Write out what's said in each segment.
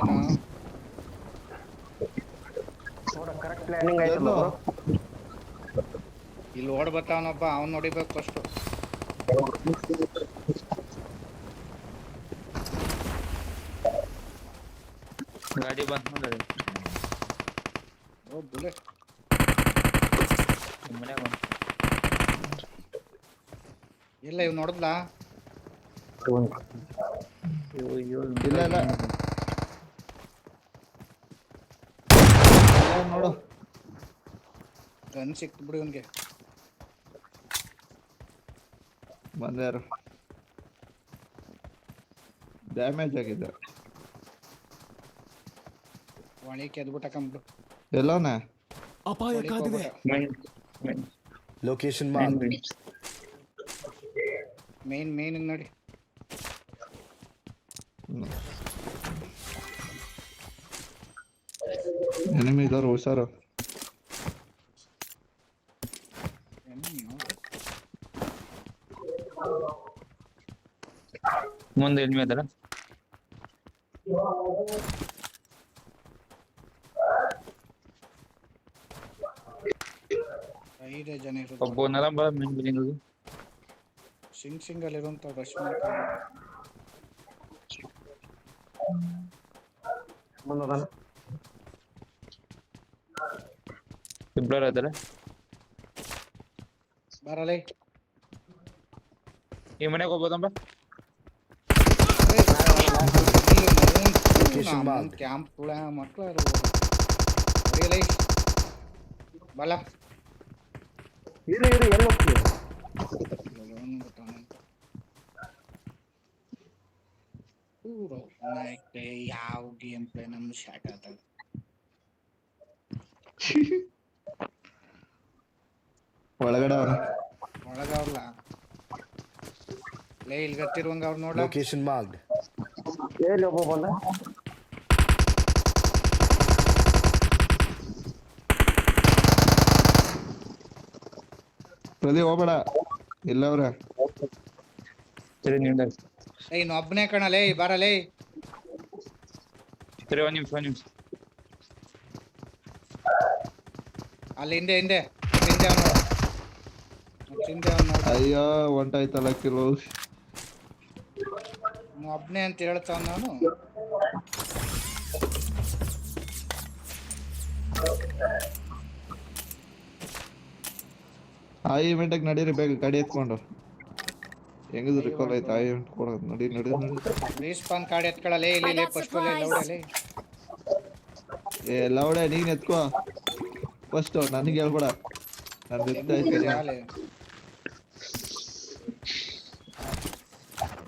ಏನೋ ನೋಡ correct planning ಆಯ್ತಲ್ಲ ಎಲ್ಲೋ? ಬ್ರೋ. ಇಲ್ಲಿ ಓಡ್ ಬರ್ತಾವನೊಬ್ಬ, ಅವ್ನ್ ನೋಡಿಬೇಕು ಫಸ್ಟ್. ಗಾಡಿ ಬಂದ್ ನೋಡಿ ಓ ಬುಲೆಟ್. ಮನ್ಯಾಗ ಬಂದ್ ಇಲ್ಲ ಇವ್ ನೋಡಿದ್ಲಾ? ಅಯ್ಯೋ ಇಲ್ಲ ಇಲ್ಲ ನೋಡು. ಗನ್ ಸಿಕ್ತು ಬಿಡು ಇವನ್ಗೆ. ಬಂದ್ಯಾರು ಡ್ಯಾಮೇಜ್ ಆಗಿದೆ. ಒಳಗೆ ಎದ್ಬಿಟ್ಟ ಕಂಬಿಡು. ಎಲ್ಲೋನೆ? ಅಪಾಯ ಕಾದಿದೆ. Location mark. ಮೇನ್ ನೋಡಿ. ಎನಿಮಿ ಇದಾರು, ಹುಷಾರು. ಮುಂದೆ ಎಲ್ಮಿ ಅದರ ಐದೇ ಜನ ಇರೋದು. ಒಬ್ಬ ನರಂಬ ಮೇನ್ ಬಿಲ್ಡಿಂಗ್ ಸಿಂಗ್ ಅಲ್ಲಿ ಇರುವಂತ ರಶ್ ಮಾಡ್ಕೊಂಡು ಬಂದದಾನ. ಇಬ್ಬರು ಅದರ ಬರಲೇ. ಈ ಮನೆಗೆ ಹೋಗ್ಬೋದಮ್ಮ. ಕ್ಯಾಂಪ್ ಕೂಡ ಮಕ್ಕಳು ಹೊಡಿಯಲೇ. ಬಲ ಇರು ಎಲ್ಲಿ ಹೋಗ್ತೀವಿ? ಯಾವ ಗೇಮ್ ಪ್ಲೇ ನಮ್ ಶಾಟ್ ಆತ. ಒಳಗಡೆ ಅವನ. ಒಳಗವ್ರಲ್ಲ ಲೇ, ಇಲ್ಲಿ ಗತ್ತಿರುವಂಗ ಅವ್ರು ನೋಡ. Location mark. ಎಲ್ಲಿ ಒಬ್ಬ ಬಂದ? ಪ್ರದೀಪ್ ಹೋಗ್ಬೇಡ, ಇಲ್ಲವ್ರೆ. ಸರಿ ನಿಮ್ದ ಇನ್ನು ಒಬ್ಬನೇ ಕಣಲೇ, ಬರಲೇ. ಸರಿ ಒಂದ್ ನಿಮಿಷ ಅಲ್ಲಿ ಹಿಂದೆ ಅವ್ನು ಅಯ್ಯೋ ಹೊಂಟಾಯ್ತಲ್ಲ ಕಿಲೋ. ಒಬ್ನೇ ಅಂತ ಹೇಳ್ತಾವ ನಾನು. ಆ ಇವೆಂಟಿಗೆ ನಡೀರಿ, ಬೇಗ ಗಾಡಿ ಎತ್ಕೊಂಡು. ಹೆಂಗಿದ್ರು ರಿಕಾಲ್ ಆಯ್ತು. ಆ ಇವೆಂಟ್ ಕೊಡೋದು. ನಡಿ. ರೀಸ್ಪಾನ್ ಕಾರ್ಡ್ ಎತ್ಕೊಳ್ಳಲೇ. ಇಲ್ಲಿ ಫಸ್ಟ್ ಲೌಡಲೇ. ಲೌಡೆ ನೀನ್ ಎತ್ಕೋ ಫಸ್ಟ್, ನನಗೆ ಹೇಳ್ಬೇಡ. ನಾನು ಎತ್ತಾ ಇದ್ದೀನಿ.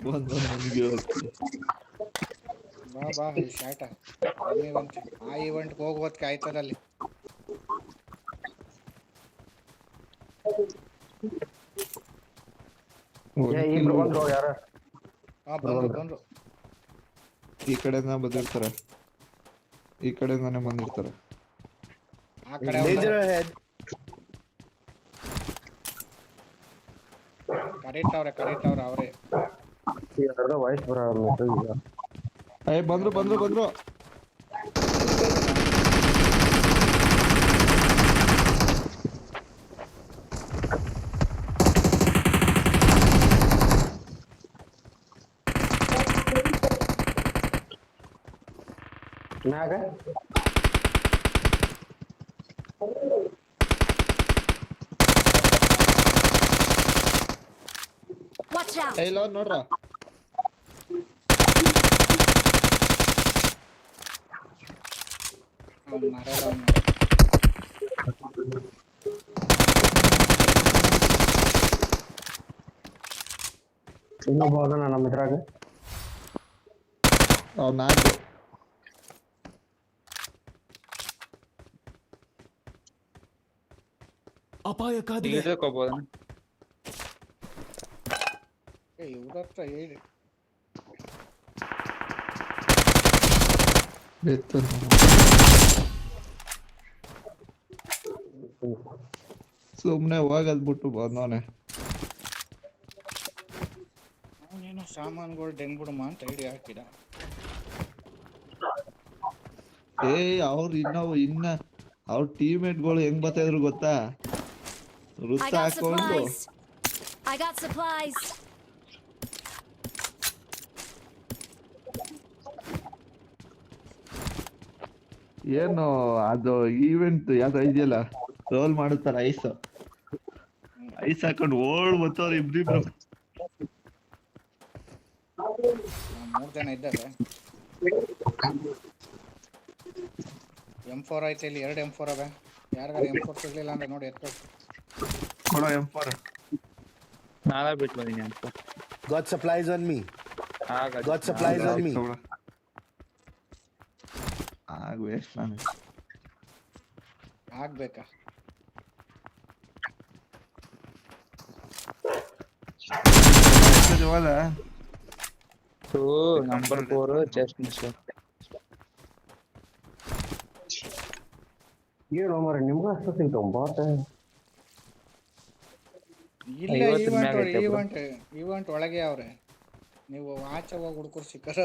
ಬಂದು ನನಗೆ ಬಾ ಶಾಟ. ಆ ಇವೆಂಟ್ಗೆ ಹೋಗೋದಕ್ಕೆ ಆಯ್ತದ ಅಲ್ಲಿ. ಇಬ್ರು ಬಂದ್ರು ಯಾರ? ಬಂದ್ರು. ಈ ಕಡೆಯಿಂದ ಬಂದಿರ್ತಾರೆ, ಈ ಕಡೆಯಿಂದಾನೆ ಬಂದಿರ್ತಾರೆ. ಆ ಕಡೆ ಡೇಂಜರ್ ಅಹೆಡ್. ಕರೀತಾವ್ರೆ ಅವರೇ. ವಾಯ್ಸ್ ಬರ. ಬಂದ್ರು. ಮ್ಯಾಗ ಇಲ್ಲ ನೋಡ್ರ. ಇನ್ನೊಬ್ಬ ಅದನ್ನ ನಮ್ಮ ಇದ್ರಾಗ. ನಾಲ್ಕು ಅಪಾಯ ಕಾದಿದೆ. ಹೋಗ್ಬೋದ? ಇವ್ರ ಹತ್ರ ಹೇಳಿ. ಸುಮ್ನೆ ಹೋಗದ್ಬಿಟ್ಟು ಬಂದವನೆ. ಅವನೇನೋ ಸಾಮಾನುಗಳು ಡೆಂಗ್ಬಿಡಮ್ಮ ಅಂತ ಐಡಿಯಾ ಹಾಕಿದ. ಇನ್ನ ಅವ್ರ ಟೀಮ್ಮೇಟ್ಗಳು ಹೆಂಗ್ ಬರ್ತಾ ಇದ್ರು ಗೊತ್ತಾ, I ವೃತ್ತ got ಹಾಕೊಂಡು supplies. I got supplies. ಏನು ಅದು ಈವೆಂಟ್ ಯಾವ್ದೋ ಇದೆಯಲ್ಲ, ರೋಲ್ ಮಾಡುತ್ತಾರ ಐಸ್ ಹಾಕೊಂಡು ಓಡ್ ಬರ್ತಾವ್ರ ಇಬ್ರಿಬ್ರು. 3 ಜನ ಇದ್ದಾರೆ. M4 ಐತೆ ಇಲ್ಲಿ, 2 M4 ಅವೆ. ಯಾರಿಗಾರ M4 ಸಿಗ್ಲಿಲ್ಲ ಅಂದ್ರೆ ನೋಡಿ ಎತ್ಕೊಳ್ಳಿ. ಕೊಡೋ M4. ನಾಳೆ ಬಿಟ್ಟು ಬಂದೀನಿ ಅಂತ. Got supplies on me. Got supplies on me. ಆಗ ವೇಸ್ಟ್ ನಾನು. ಆಗ್ಬೇಕಾ? ಹೋದ ನಂಬರ್ 4 ಚೆಸ್ಟ್ ಮಿಸ್. ಏನು ಮರ ನಿಮ್ಗೆ ಅಷ್ಟು ಸಿಗ್ತಾವ ಬಾಟ? ಇಲ್ಲ, 50 ಮ್ಯಾಗ್ ಐತೆ ಬ್ರೋ. ಈವೆಂಟ್ ಒಳಗೆ ಅವ್ರೆ. ನೀವು ಆಚೆ ಹೋಗಿ ಹುಡುಕರು ಸಿಕ್ಕಾರ.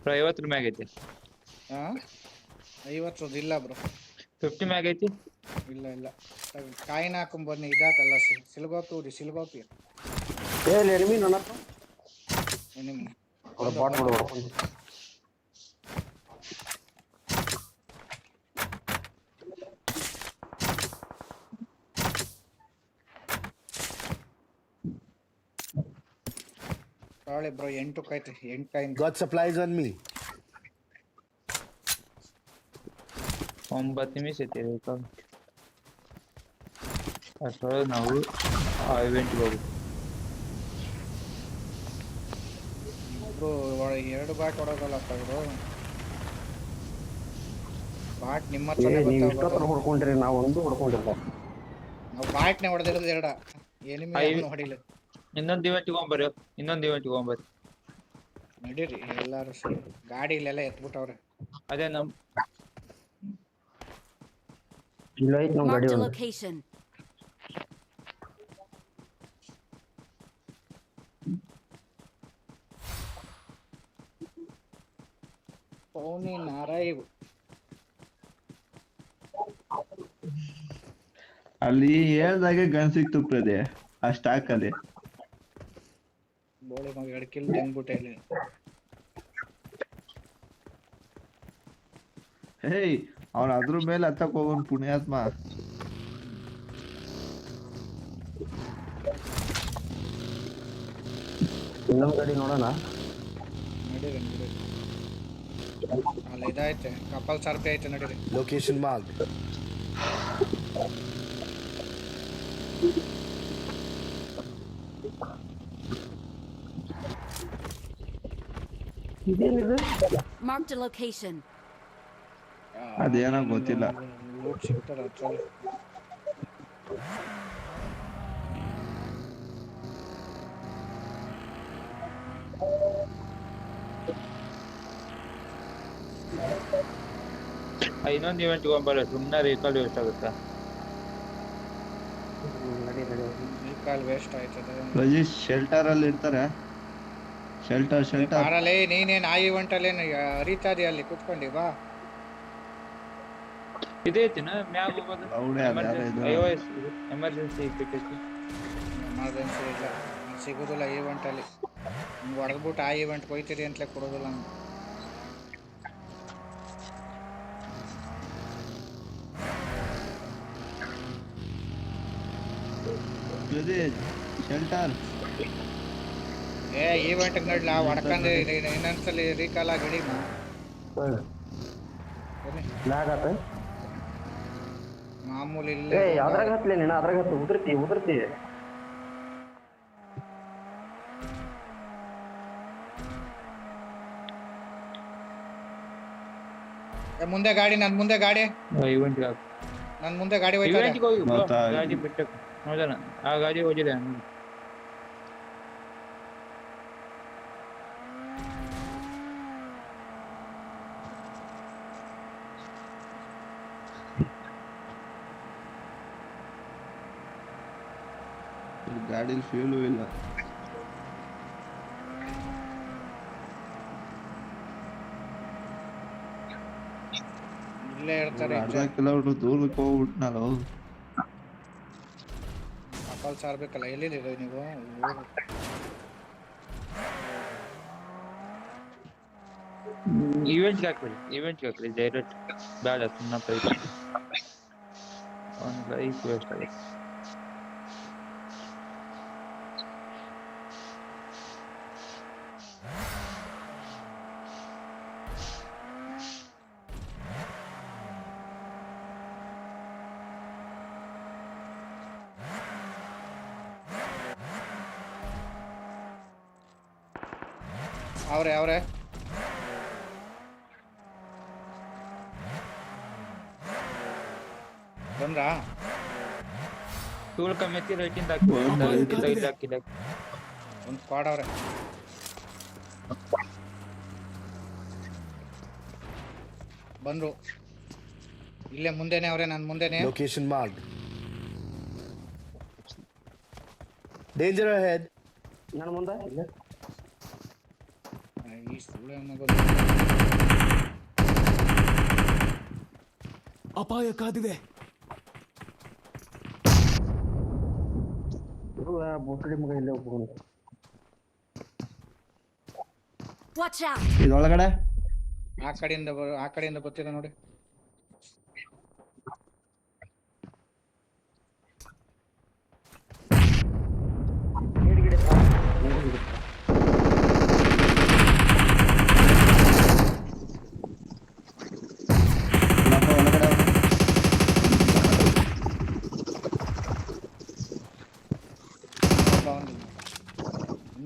50 ಮ್ಯಾಗ್ ಐತಿ. ಹಾ 50 ಇಲ್ಲ ಬ್ರೋ. 50 ಮ್ಯಾಗ್ ಐತಿ. ಇಲ್ಲ ಕಾಯಿನ ಹಾಕೊಂಡ್ ಬನ್ನಿ. ಇದಾಕಲ್ಲ ಸಿಲ್ಗೋಪಿ ಏ ಎನಿಮಿ ನನ್ನ ಹತ್ರ ನಿಮ್ ಬಾಟ್ ಬಿಡು. ತಾಳೆ bro 8 ಕೈತೆ 8 coin. Got supplies on me. 9 ನಿಮಿಷ ಐತಿ ಅಷ್ಟೊಳಗೆ ನಾವು ಆ ಇವೆಂಟ್ಗೆ ಹೋಗ್ಬೇಕು. ಇಬ್ರು 2 ಬಾಟ್ ಹೊಡೋದಲ್ಲಪ್ಪ ಇವರು. ಬಾಟ್ ನಿಮ್ಮ ಏ ಹತ್ರನೇ ನೀವು ಬರ್ತಾವ. ಇಷ್ಟೊತ್ತರ ಹೊಡ್ಕೊಂಡ್ರಿ, ನಾವು ಒಂದು ಹೊಡ್ಕೊಂಡಿಲ್ಲ. ನಾವು ಬಾಟ್ನೇ ಹೊಡೆದಿರೋದು 2. ಎನಿಮಿ ಯಾವನು ಹೊಡಿಲ್ಲ. ಇನ್ನೊಂದು ಇವೆಂಟ್ಗೆ ಹೋಗ್ಬರ್ರಿ. ನಡೀರಿ ಎಲ್ಲಾರು ಸೇರಿ. ಗಾಡಿ ಇಲ್ಲೆಲ್ಲ ಎತ್ಬಿಟ್ಟವ್ರೆ. ಅದೇ ನಮ್ ಇಲ್ಲ ಐತ್ ನಮ್ಮ ಗಾಡಿ Marked a ಒಂದು. location. ಪೌನಿ ನಾರಾಯ್ ಅಲ್ಲಿ ಹೇಳ್ದಾಗೆ ಗನ್ ಸಿಕ್ತು ಪ್ರದೆ ಆ ಸ್ಟಾಕ್ ಅಲ್ಲಿ. ಬೋಳಿ ಮಗ 2 ಕಿಲ್ ತೆಂಗ್ಬಿಟ್ಟೆ ಇಲ್ಲಿ. ಹೇಯ್ ಅವ್ನ ಅದ್ರ ಮೇಲೆ ಹತ್ತಕ್ ಹೋಗೋನ್ ಪುಣ್ಯಾತ್ಮ. ಇನ್ನೊಂದು ಗಾಡಿ ನೋಡೋಣ. ನಡೀರಿ. ಅಲ್ಲಿ ಇದೈತೆ, ಕಪಲ್ ಸರ್ಪೆ ಐತೆ, ನಡೀರಿ. Location marked. ಇದೇನಿದು? Marked a location. ಅದೇನೋ ಗೊತ್ತಿಲ್ಲ. ಲೂಟ್ ಸಿಗ್ತದ ಅದ್ರಲ್ಲಿ. ಇನ್ನೊಂದು ಇವೆಂಟ್ಗೆ ಹೋಗ್ಬರ್ರಿ. ಸುಮ್ಮನೆ ರೀಕಾಲ್ ವೇಸ್ಟ್ ಆಗುತ್ತಾ? ಈ ಕಾಲ್ ವೇಸ್ಟ್ ಆಯ್ತದೆ. ರಜೀಶ್ ಶೆಲ್ಟರ್ ಅಲ್ಲಿ ಇರ್ತಾರೆ. ಶೆಲ್ಟರ್ ಬಾರಲೇ, ನೀನೇನ್ ಆ ಈವೆಂಟ್ ಅಲ್ಲಿ ಹರಿತಾ ಇದೀಯ ಅಲ್ಲಿ ಕುತ್ಕೊಂಡಿ ಬಾ. ಇದೇ ಐತಿನ ಮ್ಯಾಗ ಹೋಗೋದು. ಹೌದೇ ಅದ್ಯಾವ್ದೋ ಇದು. ಎಮರ್ಜೆನ್ಸಿ ಇಟ್ಟಿತ್ತು. ಎಮರ್ಜೆನ್ಸಿ ಇಲ್ಲ, ಸಿಗೋದಿಲ್ಲ ಈವೆಂಟ್ ಅಲ್ಲಿ. ಹಿಂಗೆ ಹೊಡೆದ್ಬಿಟ್ಟು ಆ ಈವೆಂಟ್ ಹೋಯ್ತೀರಿ ಅಂತಲೇ ಕೊಡೋದಿಲ್ಲ ನಮ್ಗೆ. ಶೆಲ್ಟರ್ ಈವೆಂಟ್ ನೋಡ್ಲ ಹೊಡ್ಕಂಡು ಇನ್ನೊಂದ್ಸಲಿ ರೀಕಾಲ್ ಆಗಿ ಹಿಡಿ. ಲ್ಯಾಗ್ ಆತ. ಮಾಮೂಲಿ ಇಲ್ಲ. ಏ ಅದ್ರಾಗ ಹತ್ಲಿ ನೀನು, ಅದ್ರಾಗ ಹತ್ತು. ಉದುರ್ತಿ. ಮುಂದೆ ಗಾಡಿ, ನನ್ ಮುಂದೆ ಗಾಡಿ, ಇವೆಂಟ್ಗೆ ನನ್ ಮುಂದೆ ಗಾಡಿ ಹೋಯ್ತಾರೆ. ಇವೆಂಟ್ಗೆ ಹೋಗಿ bro. ಗೊತ್ತಾ? ಗಾಡಿ ಬಿಟ್ಟು ನೋಡೋಣ. ಆ ಗಾಡಿ ಹೋಗಿದೆ. ಗಾಡಿಲಿ ಫ್ಯೂಲು ಇಲ್ಲ. ಇಲ್ಲೇ ಇರ್ತಾರೆ ಅರ್ಧ ಕಿಲೋಮೀಟರ್ ದೂರಕ್ಕೆ ಹೋಗ್ಬಿಟ್ನಲ್ಲ. ಅಕಲ್ ಸಾರ್ಬೇಕಲ್ಲ. ಎಲ್ಲಿದ್ದೀರ ನೀವು? ಇವೆಂಟ್ಗೆ ಹಾಕ್ರಿ ಡೈರೆಕ್ಟ್ ಬೇಡ ಸುಮ್ಮನೆ ಪ್ರೈಸ್ ಒಂದು ಲೈಫ್ ವೇಸ್ಟ್ ಆಗುತ್ತೆ. ಅವ್ರೆ ಬಂದ್ರಾ? ಟೂಲ್ ಕಮ್ಮಿ ಐತಿ ರೈಟಿಂದ ಹಾಕಿ ಒಂದು ಸ್ಕ್ವಾಡ್ ಅವ್ರೆ. ಬಂದ್ರು ಇಲ್ಲೇ ಮುಂದೆನೆ ಅವ್ರೆ, ನನ್ನ ಮುಂದೆನೆ. Location marked. Danger ahead. ನನ್ನ ಮುಂದೆ ಇಲ್ಲ. ಈ ಸುಳ್ಳೆ ಮಗ ಅಪಾಯ ಕಾದಿದೆ. ಬೋಕಡಿ ಮಗ ಇಲ್ಲೇ ಹೋಗ್ಕೊಂಡು. Watch out! ಇದೊಳಗಡೆ ಆ ಕಡೆಯಿಂದ ಬರ್ತಿದೆ ನೋಡಿ.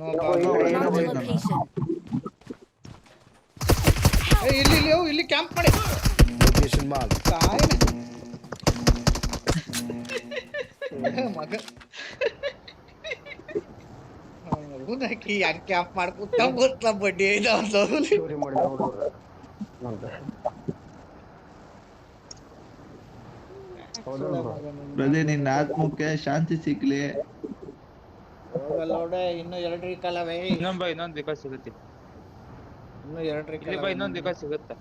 Marked a location. ಇಲ್ಲಿ ಕ್ಯಾಂಪ್ ಮಾಡಿ. Location marked. ಮಗ ಹೂನಾಕಿ ಯಾಕೆ ಕ್ಯಾಂಪ್ ಮಾಡ್ಕೊತ ಗೊತ್ತ ಬಡ್ಡಿ ಚೋರಿ ಮಾಡಿ ಪ್ರದೇ ನಿನ್ನ ಆತ್ಮಕ್ಕೆ ಶಾಂತಿ ಸಿಗ್ಲಿ. ಹೋಗಲ್ಲೋಡೆ. ಇನ್ನು 2 ರೀಕಲ್ಲವೇ. ಇನ್ನೊಂದು ಬೇಕಾದ್ ಸಿಗುತ್ತೆ. ಇನ್ನು 2 ರೀಕಲ್ ಇಲ್ಲಿ ಬೈ ಇನ್ನೊಂದು ಬೇಕಾದ್ ಸಿಗುತ್ತೆ.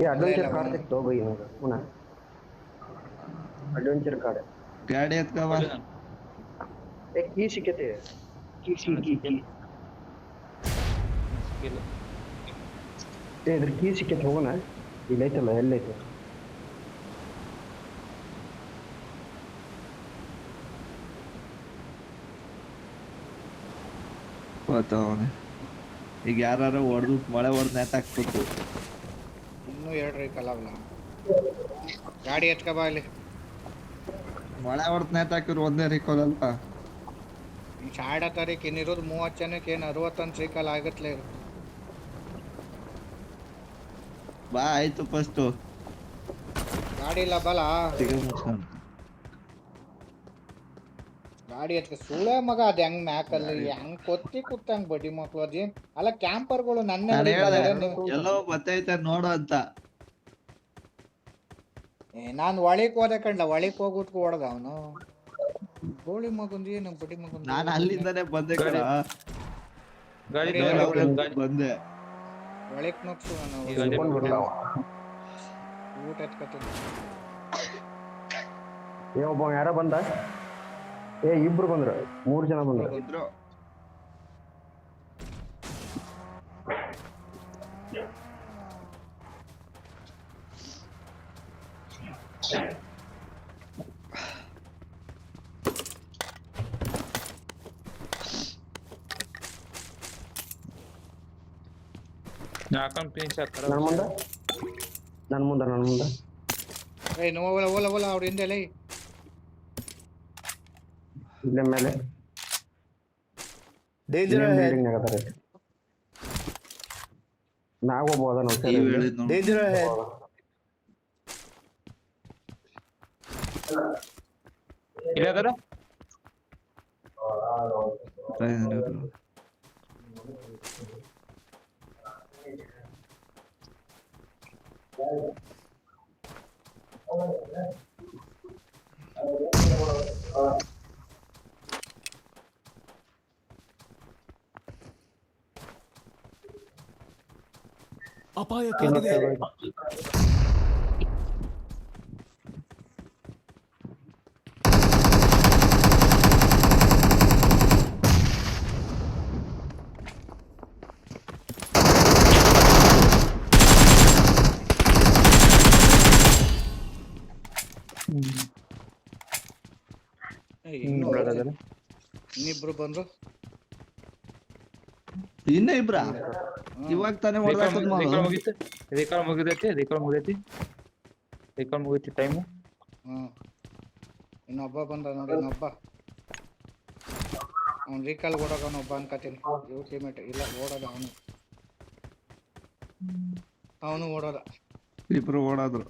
ये एडवेंचर कार्ड ಸಿಕ್ತೋ ಬೈ ನನಗೆ ಪುನಃ. एडवेंचर कार्ड ಗಾಡಿ ಎತ್ಕವ. एक की ಸಿಕ್ಕತೆ. की ಇಲ್ಲ ಇದ್ರ ಕೀ ಸಿಕ್ಕತೆ ಹೋಗೋಣ. ಇಲ್ಲೈತಲ್ಲ ಎಲ್ಲೈತೆ? ಗೊತ್ತವನೆ ಈಗ ಯಾರು ಹೊಡೆದು ಮಳೆ ಹೊಡೆದು ನೇತಾಕ್ಬೇಕು. ಇನ್ನೂ 2 ರೀಕಲ್ಲವಲ್ಲ. ಗಾಡಿ ಎತ್ಕ ಬಾ ಇಲ್ಲಿ. ಮಳೆ ಹೊಡೆದು ನೇತಾಕಿರು ಒಂದೇ ರಿಕಾಲ್ ಅಲ್ವಾ? ಈ ಶಾಡ ತಾರೀಕು ಇನ್ನಿರೋದು 30 ಜನಕ್ಕೆ ಏನು 61 ರೀಕಲ್ ಆಗತ್ಲೇ. ಬಾ ಆಯ್ತು ಫಸ್ಟು ಗಾಡಿ ಇಲ್ಲ ಬಲ. ಗಾಡಿ ಎತ್ಕ ಸುಳೆ ಮಗ. ಅದ್ ಹೆಂಗ್ ಮ್ಯಾಕಲ್ಲಿ ಹೆಂಗ್ ಕೊತ್ತಿ ಕೂತಂಗ್ ಬಡ್ಡಿ ಮಕ್ಳು. ಅದೇನ್ ಅಲ್ಲ ಕ್ಯಾಂಪರ್ಗಳು ನನ್ನ ಎಲ್ಲೋ ಬತ್ತೈತೆ ನೋಡು ಅಂತ. ನಾನು ಒಳಕ್ ಹೋದೆ ಕಂಡ್ಲ. ಒಳಕ್ ಹೋಗ್ಬಿಟ್ಟು ಹೊಡೆದ ಅವನು. ಗೋಳಿ ಮಗುಂದಿ ನಮ್ ಬಡ್ಡಿ ಮಗುಂದಿ. ನಾನು ಅಲ್ಲಿಂದಾನೆ ಬಂದೆ ಕಣ. ಗಾಡಿ ಬಂದೆ ಒಳಕ್ ನುಗ್ಸು. ನಾನು ಊಟ ಎತ್ಕತ್ತೀನಿ. ಒಬ್ಬ ಯಾರೋ ಬಂದ. ಇಬ್ರು ಬಂದ್ರು. 3 ಜನ ಬಂದ್ರು. ನನ್ನ ಮುಂದೆ ಏಯ್ ಓಲ ಅವ್ರ ಹಿಂದೆ ಲೈ. ಇಲ್ಲೇ ಮೇಲೆ Danger ahead. ನಾವೊಬ್ಬ ಅದ ನೋಡಿ. Danger ahead. ಇಲ್ಲ ಅದರ ಅಪಾಯ ಕಾದಿದೆ. ಬರೋದಲ್ಲ ಇನ್ನಿಬ್ರು ಬಂದ್ರು. ಇನ್ನ ಇಬ್ರ ಇವಾಗ ತಾನೇ ಹೊಡೆದಾಕದ್ ರಿಕಾಲ್ ಮುಗಿದೈತಿ ಟೈಮು. ಇನ್ನೊಬ್ಬ ಬಂದ ನೋಡಿ, ಇನ್ನೊಬ್ಬ ಅವ್ನು ರೀಕಾಲ್ ಓಡೋಗ ಒಬ್ಬ ಅನ್ಕತೀನಿ. ಇವ್ ಟೀಮೇಟ್ ಇಲ್ಲ, ಓಡೋದ ಅವನು ಓಡೋದ. ಇಬ್ರು ಓಡಾದ್ರು.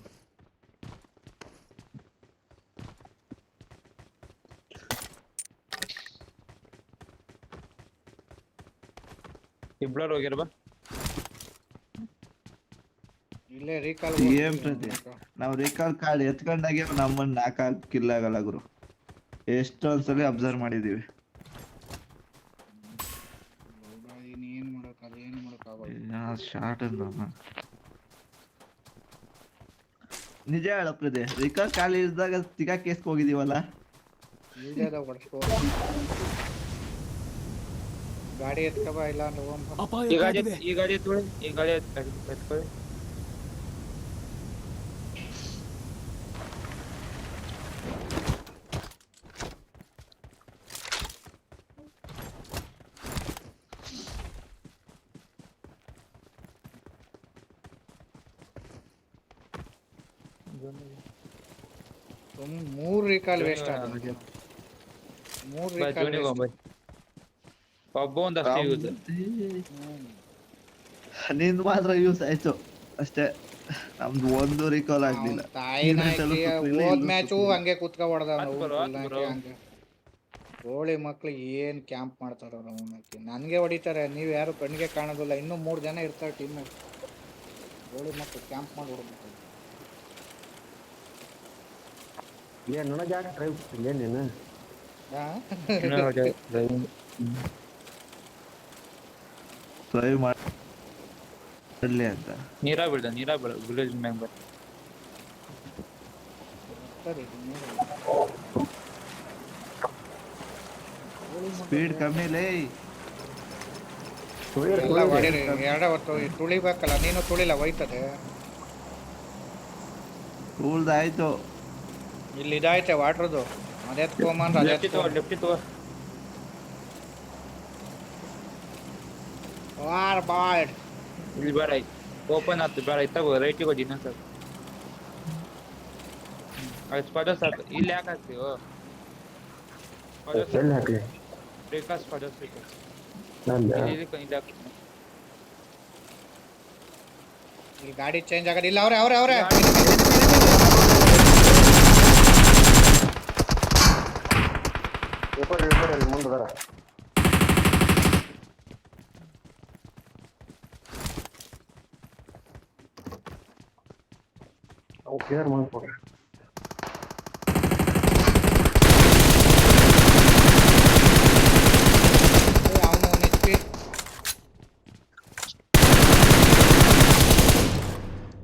ಇಬ್ಳರ್ ಹೋಗ್ಯಾರ ಬಾ. ಇಲ್ಲೇ ರೀಕಾಲ್ ಏನ್ ಪ್ರತಿ ನಾವ್ ರಿಕಾಲ್ ಕಾರ್ಡ್ ಎತ್ಕೊಂಡಾಗೆ ನಮ್ಮನ್ನ ಕಿಲ್ ಆಗಲ್ಲ ಗುರು. ಎಷ್ಟೊಂದ್ಸಲಿ ಅಬ್ಸರ್ವ್ ಮಾಡಿದೀವಿ. ಏನ್ ಮಾಡಕ್ಕಾಗಲ್ಲ. ಶಾರ್ಟ್ ನಿಜ ಹೇಳ ಪ್ರತಿ ರಿಕಾಲ್ ಖಾಲಿ ಇದ್ದಾಗ ಸಿಗಾಕೇಸ್ಕ್ ಹೋಗಿದೀವಲ್ಲ. ಗಾಡಿ ಎತ್ಕಬ ಇಲ್ಲ ಅಂದ್ರೆ ಅಪಾಯ ಕಾದಿದೆ. ಈ ಗಾಡಿ ಎತ್ಕೊಳ್ಳಿ. ಮೂರ್ ರೀಕಾಲ್ ವೇಸ್ಟ್ ಆದ. ಮೂರ್ ರೀಕಾಲ್ ಒಬ್ಬ ಒಂದಷ್ಟೇ ಯೂಸ್. ನಿಂದ್ ಮಾತ್ರ ಯೂಸ್ ಆಯ್ತು ಅಷ್ಟೇ. ನಮ್ದು ಒಂದು ರಿಕಾಲ್ ಆಗ್ಲಿಲ್ಲ. ಹೋದ್ ಮ್ಯಾಚು ಹಂಗೆ ಕುತ್ಕ ಹೊಡೆದ. ಗೋಳಿ ಮಕ್ಳು ಏನ್ ಕ್ಯಾಂಪ್ ಮಾಡ್ತಾರ ನನ್ಗೆ ಹೊಡಿತಾರೆ. ನೀವ್ ಯಾರು ಕಣ್ಣಿಗೆ ಕಾಣೋದಿಲ್ಲ. ಇನ್ನೂ 3 ಜನ ಇರ್ತಾರೆ ಟೀಮ್ ನಲ್ಲಿ. ಗೋಳಿ ಮಕ್ಳು ಕ್ಯಾಂಪ್ ಮಾಡಿ ಹೊಡ್ಬೇಕು. ನನಗೆ ಯಾಕೆ ಡ್ರೈವ್ ಇಲ್ಲ ನೀನು ಡ್ರೈವ್ ಮಾಡಲಿ ಅಂತ ನೀರಾ ಬೀಳ್ದ ವಿಲೇಜ್ ಮ್ಯಾಗ ಬರ್. ಸ್ಪೀಡ್ ಕಮ್ಮಿ ಲೇ. ಎರಡ ಹೊತ್ತು ತುಳಿಬೇಕಲ್ಲ. ನೀನು ತುಳಿಲ್ಲ, ಹೋಯ್ತದೆ. ತುಳ್ದಾಯ್ತು. ಇಲ್ಲಿ ಇದಾಯ್ತೆ ವಾಟ್ರದು. ಅದೇ ಇಲ್ಲಿ ಬೇಡ ಓಪನ್ ಆಯ್ತು. ಬೇಡ ತಗೋ ರೈಟಿಗೆ ಹೋಗಿ ಇನ್ನೊಂದ್ಸಲ. ಸ್ಪಡಸ್ ಆಯ್ತು. ಇಲ್ಲಿ ಯಾಕೆ ಹಾಕ್ತೀವೋ ಬ್ರೇಕರ್ಸ್ ಸ್ಪಡಸ್ ಈ ಗಾಡಿ ಚೇಂಜ್ ಆಗೋದಿಲ್ಲ. ಅವ್ರೆ ಮುಂದರ ಕ್ಲಿಯರ್ ಮಾಡ್ಕೊಡ್ರಿ.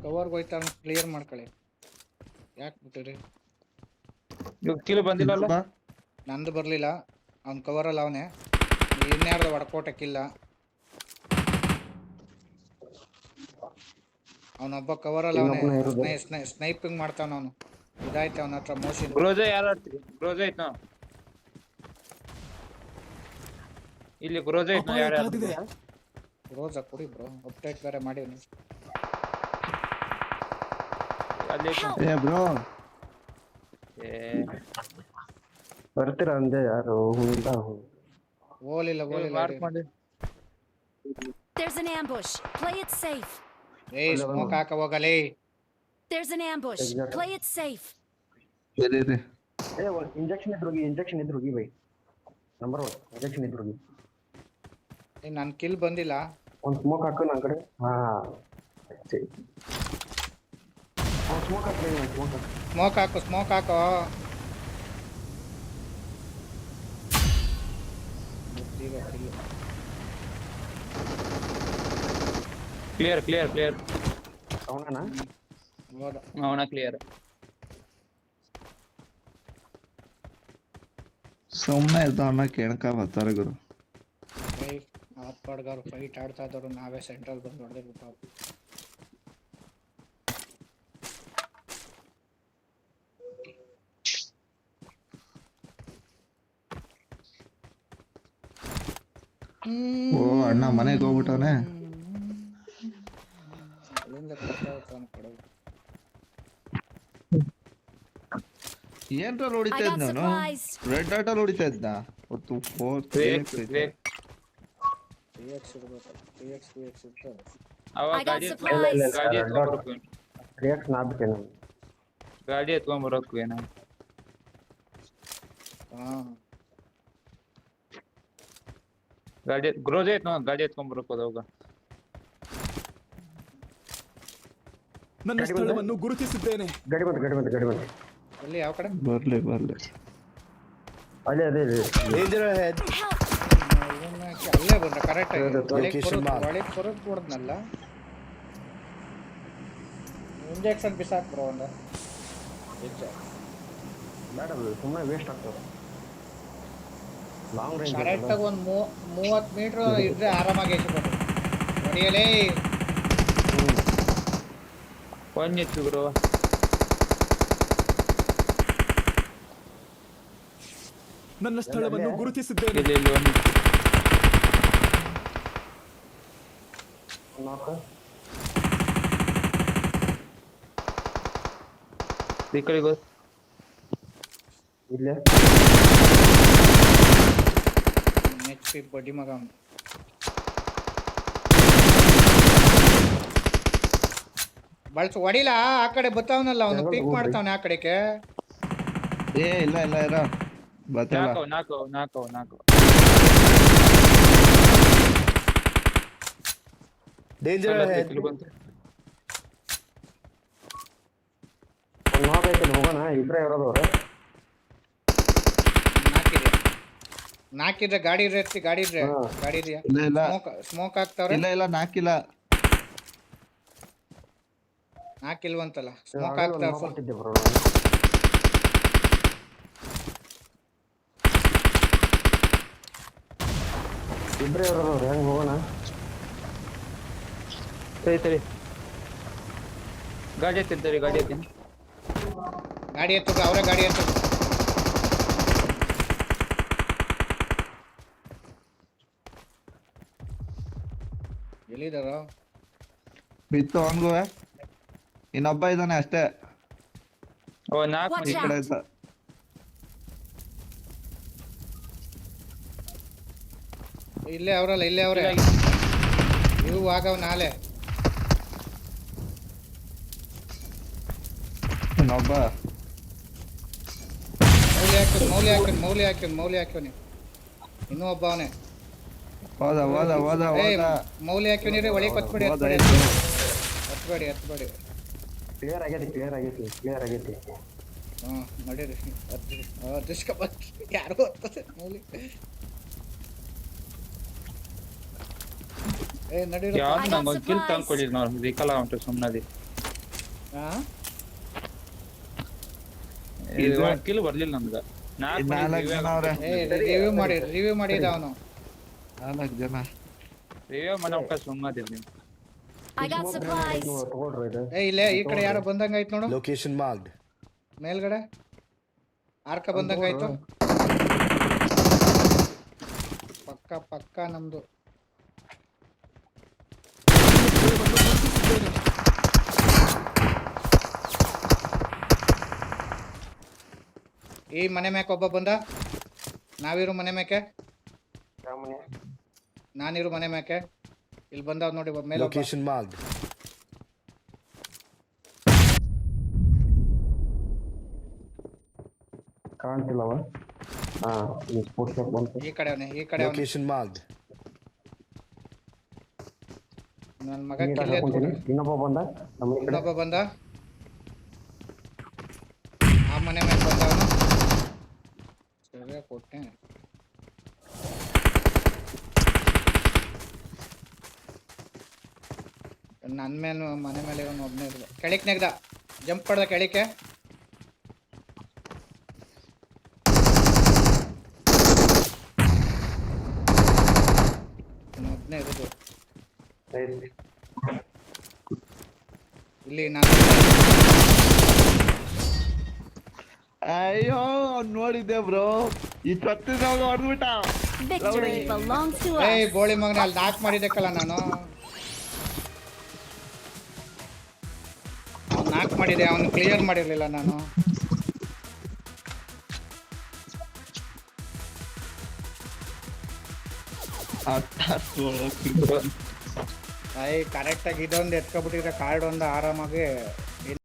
ಕವರ್ಗೆ ಹೋಯ್ತಾ ಕ್ಲಿಯರ್ ಮಾಡ್ಕೊಳ್ಳಿ. ಯಾಕೆ ಬಿಟ್ಟಿರಿ? ಕಿಲ್ ಬಂದಿಲ್ಲ. ನಂದು ಬರ್ಲಿಲ್ಲ. ಅವ್ನ ಕವರಲ್ಲಿ ಅವನೇ. ಇನ್ಯಾರ್ದು ಹೊಡ್ಕೋಟಕ್ಕಿಲ್ಲ. ಅವನೊಬ್ಬ ಕವರಲ್ಲಿ ಅವನೇ. ಸ್ನೈಪಿಂಗ್ ಮಾಡ್ತಾನ ಅವನು. ಇದಾಯ್ತು ಅವನ ಹತ್ರ ಮೋಷನ್. ಗ್ರೋಜೆ ಯಾರು ಆಡ್ತೀವಿ? ಗ್ರೋಜೆ ಐತ್ ನಾವು ಇಲ್ಲಿ. ಗ್ರೋಜೆ ಐತ್ ನಾವು ಯಾರು ರೋಜಾ ಕುಡಿ ಬ್ರೋ. ಅಪ್ಡೇಟ್ ಬೇರೆ ಮಾಡೀನಿ. ಏ ಬ್ರೋ ಬರ್ತೀರಾ ಅಂದೆ. ಯಾರು ಓಲಿಲ್ಲ. There's an ambush. Play it safe. Smoke ಹಾಕ ಹೋಗಲಿ. There's an ambush. Play it safe. Injection ಇದ್ರೋಗಿ ಬೈ. ನಂಬರ್ 1 ಇಂಜೆಕ್ಷನ್ ಇದ್ರೋಗಿ. ನನ್ ಕಿಲ್ ಬಂದಿಲ್ಲ. ಒಂದು ಸ್ಮೋಕ್ ಹಾಕು ನನ್ನ ಕಡೆ. ಸ್ಮೋಕ್ ಹಾಕು. ಕ್ಲಿಯರ್ ಅವನ ಕ್ಲಿಯರ್. ಸುಮ್ಮನೆ ಇದ್ದವನ್ನ ಕೇಳ್ಕ ಬರ್ತಾರೆ ಗುರು. ಫೈಟ್ ಆಡ್ತಾ ಇದ್ದವ್ರು ನಾವೇ ಸೆಂಟ್ರಲ್ ಬಂದು ಹೊಡೆದಿರ್ಬೇಕು. ಓ ಅಣ್ಣ ಮನೆಗೆ ಹೋಗ್ಬಿಟ್ಟವನೆ. ಅಲ್ಲಿಂದ ಬರ್ತಾ ಇರ್ತಾನೆ ಕಡೆ. ಏನ್ರಲ್ಲಿ I ಹೊಡಿತಾ got ಇದ್ ನಾನು supplies. ರೆಡ್ ಡಾಟ್ ಅಲ್ಲಿ ಹೊಡಿತಾ ಇದ್ದ ಒತ್ತು 3x 3x 3x ಇರ್ಬೇಕು 3x 2x ಇರ್ತವೆ. ಅವ I got ಗಾಡಿ supplies. ಗಾಡಿ ಎತ್ಕೊಂಡ್ಬರಬೇಕು ರಿಯಾಕ್ಟ್ ನಾಬಿಟ್ಟೆ ನಾನು. ಗಾಡಿ ಎತ್ಕೊಂಡ್ಬರಬೇಕು ಏನೋ. ಹಾ ಗಾಡಿ ಗ್ರೋಜ್ ಐತ್ ನೋ ಗಾಡಿ ಎತ್ಕೊಂಡ್ಬರಬೇಕು ಅದಾಗ. ನನ್ನ ಸ್ಥಳವನ್ನು ಗುರುತಿಸಿದ್ದೇನೆ. ಗಾಡಿ ಬಂತು. ಎಲ್ಲಿ ಯಾವ ಕಡೆ? ಬರ್ಲಿ ಅದೇ Danger ahead. ಅಲ್ಲೇ ಬಂದ ಕರೆಕ್ಟ್ ಆಗಿ Location mark. ಒಳಗೆ ಬರೋದು ಕೊಡದ್ನಲ್ಲ. ಇಂಜೆಕ್ಷನ್ ಬಿಸಾಕ್ ಬ್ರೋ ಒಂದು ಬೇಡ ಸುಮ್ಮನೆ ವೇಸ್ಟ್ ಆಗ್ತದೆ. ಲಾಂಗ್ ರೇಂಜ್ ಕರೆಕ್ಟ್ ಆಗಿ ಒಂದು 30 ಮೀಟರ್ ಇದ್ರೆ ಆರಾಮಾಗಿ ಎಷ್ಬೋದು ಹೊಡಿಯಲೇ. ಒಂದ್ ಎತ್ತು ಬ್ರೋ. ನನ್ನ ಸ್ಥಳವನ್ನು ಗುರುತಿಸಿದ್ದೇನೆ. ಇಲ್ಲಿ ಒಂದು ನಾಲ್ಕು ಈ ಕಡೆ ಗೋ. ಇಲ್ಲೇ HP ಬಡ್ಡಿ ಮಗ ಅವ್ನು. ಬಳಸು ಹೊಡಿಲ್ಲ ಆ ಕಡೆ ಬತ್ತಾವನಲ್ಲ ಅವನು ಪಿಕ್ ಮಾಡ್ತಾವನೆ ಆ ಕಡೆಗೆ. ಏ ಇಲ್ಲ ಇರೋ ಬತ್ತಲ್ಲ. ನಾಲ್ಕು Danger ahead. ಬಂತು. ಒಂದು 4 ಐತೆ ಹೋಗೋಣ. ಇಬ್ಬರೇ ಇರೋದು ಅವ್ರೆ. ನಾಕಿದ್ರೆ ಗಾಡಿ ಇದ್ರೆ ಗಾಡಿ ಇದೆಯಾ? ಇಲ್ಲ ಸ್ಮೋಕ್ ಆಗ್ತಾವ್ರೆ. ಇಲ್ಲ ನಾಕಿಲ್ಲ. ನಾಕಿಲ್ವಂತಲ್ಲ ಸ್ಮೋಕ್ ಆಗ್ತಾವ. ಕೊಟ್ಟಿದ್ದೆ ಬ್ರೋ. ಇಬ್ಬರೇ ಇರೋದು ಅವ್ರೆ. ಹೆಂಗೆ ಹೋಗೋಣ? ಸರಿ ಗಾಡಿ ಎತ್ತಿರ್ತಾರೆ ಗಾಡಿ ಎತ್ತದ ಅವರೇ ಗಾಡಿ ಎತ್ತದ. ಎಲ್ಲಿದಾರ? ಬಿತ್ತು ಅವನ್ಗೂ ಇನ್ನೊಬ್ಬ ಇದ್ದಾನೆ ಅಷ್ಟೇ. ಓ 4 Watch ಈ ಕಡೆ out. ಇದ್ದ. ಇಲ್ಲೇ ಅವರಲ್ಲ ಇಲ್ಲೇ ಅವ್ರೆ. ಇವು ಆಗವ್ ನಾಳೆ. ಇನ್ನೊಬ್ಬ ಮೌಲಿ ಹಾಕ್ಯವನಿ. ಇನ್ನೂ ಒಬ್ಬ ಅವನೇ. ಹೋದ ಮೌಲಿ ಹಾಕ್ಯವನಿರಿ ಒಳಗೆ ಕೊತ್ಬೇಡಿ. ಹತ್ಬೇಡಿ. ಕ್ಲಿಯರ್ ಆಗೈತಿ. ಹಾಂ ನಡೀರಿ ಅದೃಷ್ಟ ಯಾರು ಮೌಲಿ. ನಡೀರಿ. ಯಾವ್ದು ನಂಗೆ ಒಂದು ಕಿಲ್ ತಂದ್ಕೊಡಿ ನೋಡಿ ರಿಕಲ ಉಂಟು ಸುಮ್ಮನದಿ. ಇದು ಒಂದು ಕಿಲ್ ಬರ್ಲಿಲ್ಲ ನಮ್ಗೆ. 4 ಜನ ಅವ್ರೆ. ರಿವ್ಯೂ ಮಾಡಿದ ಅವನು. 4 ಜನ ರಿವ್ಯೂ ಮಾಡೋ ಸುಮ್ಮನದಿ. I got supplies. ತಗೊಳ್ರಿ ಇದು. ಇಲ್ಲೇ ಈ ಕಡೆ ಯಾರೋ ಬಂದಂಗ ಆಯ್ತು ನೋಡು. Location marked. ಮೇಲ್ಗಡೆ ಆರ್ಕ ಬಂದಂಗ ಆಯ್ತು. ಪಕ್ಕ ನಮ್ದು. ಈ ಮನೆ ಮ್ಯಾಕೆ ಒಬ್ಬ ಬಂದ. ನಾವಿರೋ ಮನೆ ಮ್ಯಾಕೆ. ನಾನಿರೋ ಮನೆ ಮ್ಯಾಕೆ. ಇಲ್ಲಿ ಬಂದವ್ ನೋಡಿ ಮೇಲೆ. Location marked. ಕಾಣ್ತಿಲ್ಲವ? ಈ ಸ್ಪೋರ್ಟ್ಸ್ ಬಂತು. ಈ ಕಡೆ Location marked. ನನ್ನ ಮಗ ಕಿಲ್ಲೆ. ಇನ್ನೊಬ್ಬ ಬಂದ ಆ ಮನೆ ಮ್ಯಾಕೆ ಬಂದವನು. ಸರಿಯಾಗಿ ಕೊಟ್ಟೆ. ನನ್ನ ಮೇಲೆ ಮನೆ ಮೇಲೆ ಇವನು ಒಬ್ಬನೇ ಇರಲ್ಲ. ಕೆಳಕ್ಕೆ ನೆಗ್ದ ಜಂಪ್ ಮಾಡ್ದ ಕೆಳಕ್ಕೆ. ಒಬ್ಬನೇ ಇರೋದು ಇಲ್ಲಿ. ನಾನು ಅಯ್ಯೋ ನೋಡಿದ್ದೆ ಬ್ರೋ. ಈ ಸತ್ತಿದ್ದವ್ನು ಹೊಡೆದ್ಬಿಟ್ಟ. Victory belongs to ಏಯ್ us. ಬೋಳಿ ಮಗನೇ ಅಲ್ಲಿ ನಾಕ್ ಮಾಡಿದ್ದಕ್ಕಲ್ಲ ನಾನು ನಾಕ್ ಮಾಡಿದೆ ಅವನು ಕ್ಲಿಯರ್ ಮಾಡಿರ್ಲಿಲ್ಲ ನಾನು ಕರೆಕ್ಟ್ ಆಗಿ ಇದೊಂದು ಎತ್ಕೊಬಿಟ್ಟಿದ್ರೆ ಕಾರ್ಡ್ ಒಂದು ಆರಾಮಾಗಿ